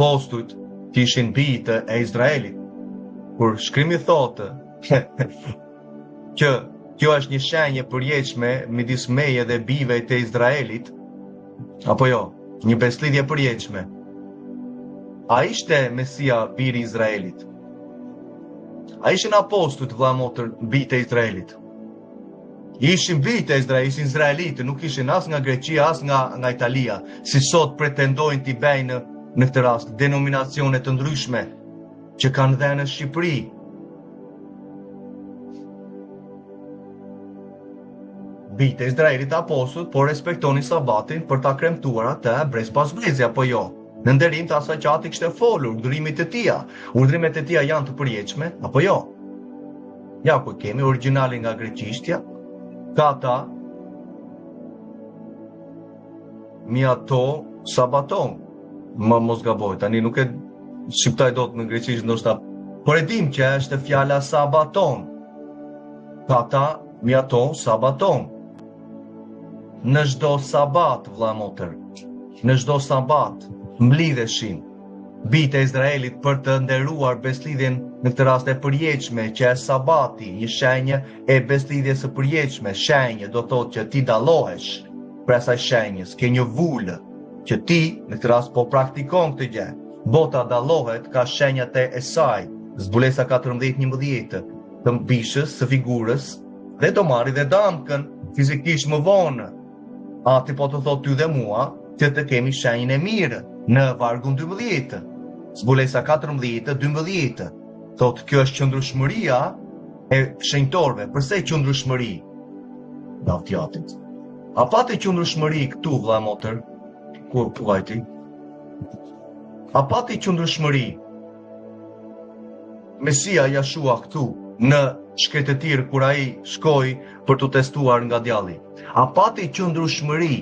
apostujt që ishin bijtë e Izraelit. Kur shkrimi thotë që kjo është një shenjë e përjetshme midis meje dhe bijve të Izraelit, apo jo, një beslidhje e përjetshme. A ishte Mesia biri i Izraelit? A ishin apostujt vëlla motër bijtë e Izraelit? Ishin bijtë e Izraelit, ishin izraelitë, nuk ishin as nga Greqia, as nga Italia, si sot pretendojnë t'i bëjnë në këtë rast denominacione të ndryshme që kanë dhënë në Shqipëri. Bijtë e Izraelit apostujt, por respektonin sabatin për ta kremtuar atë brez pas brezi, apo jo? Në nderim të asaj që ati kishte folur, urdhërimet e tija. Urdhërimet e tija janë të përjetshme, apo jo? Ja ku kemi origjinalin nga greqishtja, ka ata miato sabaton. Mos gaboj, tani nuk e shqiptaj dot në greqisht ndoshta, por e dim që është fjala sabaton. Ka ata miato sabaton. Në çdo sabat, vëlla motër, në çdo sabat mblidheshin bijtë e Izraelit për të nderuar beslidhjen në këtë rast e përjetshme që është sabati, një shenjë e beslidhjes së përjetshme. Shenjë do thotë që ti dallohesh për asaj shenjës, ke një vulë që ti në këtë rast po praktikon këtë gjë. Bota dallohet ka shenjat e saj. Zbulesa 14:11 të bishës së figurës dhe do marri dhe damkën fizikisht më vonë. Ati po të thotë ty dhe mua që të kemi shenjën e mirë në vargun 12. Zbulesa 14:12 thotë kjo është qëndrueshmëria e shenjtorëve. Përse qëndrueshmëri? Davtjatit. A pati qëndrueshmëri këtu vëlla motër? Kur vajti? A pati qëndrueshmëri Mesia Jashua këtu në shkretetir kur ai shkoi për të testuar nga djalli? A pati qëndrueshmëri